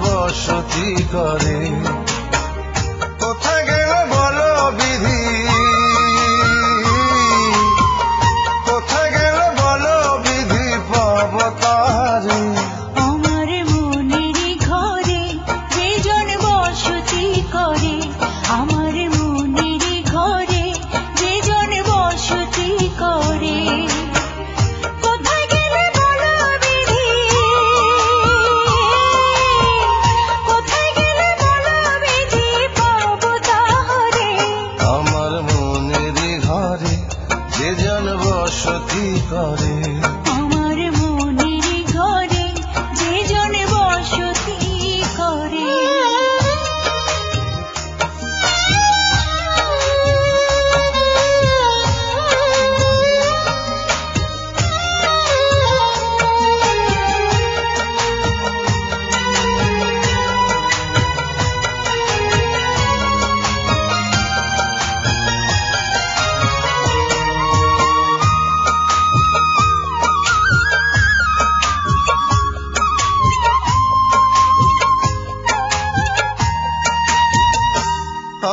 বসতি করে। কোথায় গেল বলো বিধি, কোথায় গেল বলো বিধি, পাব তাহারে। আমার মনেরই ঘরে যে জন বসতি করে, আমার মনেরই ঘরে যে জন বসতি করে। কোথায় গেলে বলো বিধি, কোথায় গেলে বলো বিধি, পাব তাহারে। আমার মনেরই ঘরে যে জন বসতি করে। আমার মনেরই ঘরে যে জন বসতি করে।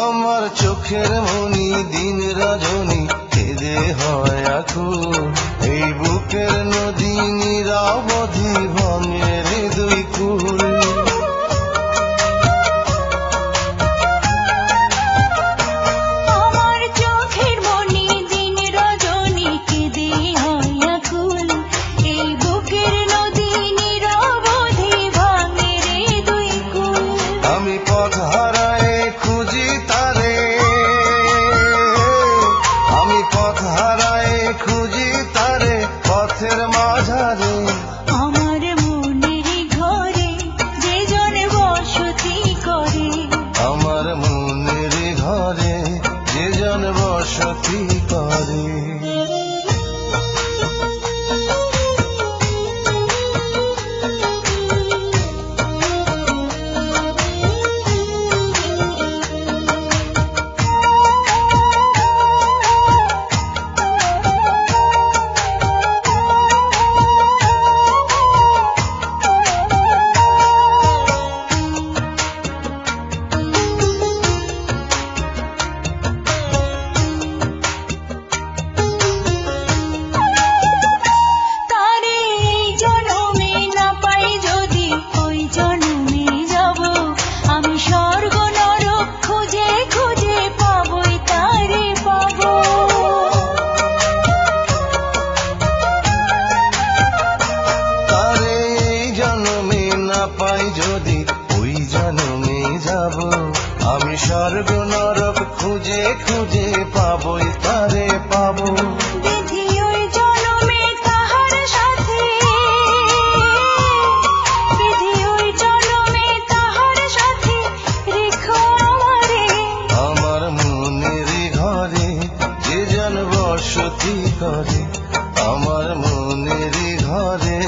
আমার চোখের মনি দিন রজনী কেঁদে হয় আকুল, এই বুকের নদী নিরাবধি ভাঙে রে দুই কুল। আমার চোখের মনি দিন রজনী কেঁদে হয় আকুল, এই বুকের নদী নিরবধি ভাঙে রে দুই কুল। আমি পথ হারায় খুঁজি তারে, আমি পথ হারায় খুঁজি তারে পথের মাঝারে। আমার মনেরই ঘরে যে জন বসতি করে, আমার মনের ঘরে যে জন বসতি করে। তারে এই জনমে না পাই যদি ওই জনমে যাব, আমি স্বর্গ নরক খুঁজে খুঁজে পাবই তারে পাবো। তারে এই জন্মে না পাই যদি ওই জন্মে যাব, আমি স্বর্গ নরক খুঁজে খুঁজে পাবই তারে পাবো। বিধি ওই জনমে তাহার সাথে, বিধি ওই জনমে তাহার সাথে রেখো আমারে। আমার মনের ঘরে যে জন বসতি করে, আমার মনের ঘরে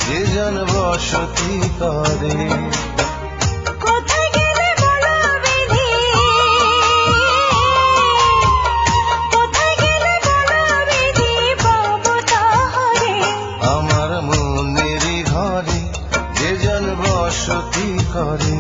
যে জন বসতি করে। কোথায় গেলে বলো বিধি, কোথায় গেলে বলো বিধি, পাব তাহারে। আমার মনের ঘরে যে জন বসতি করে।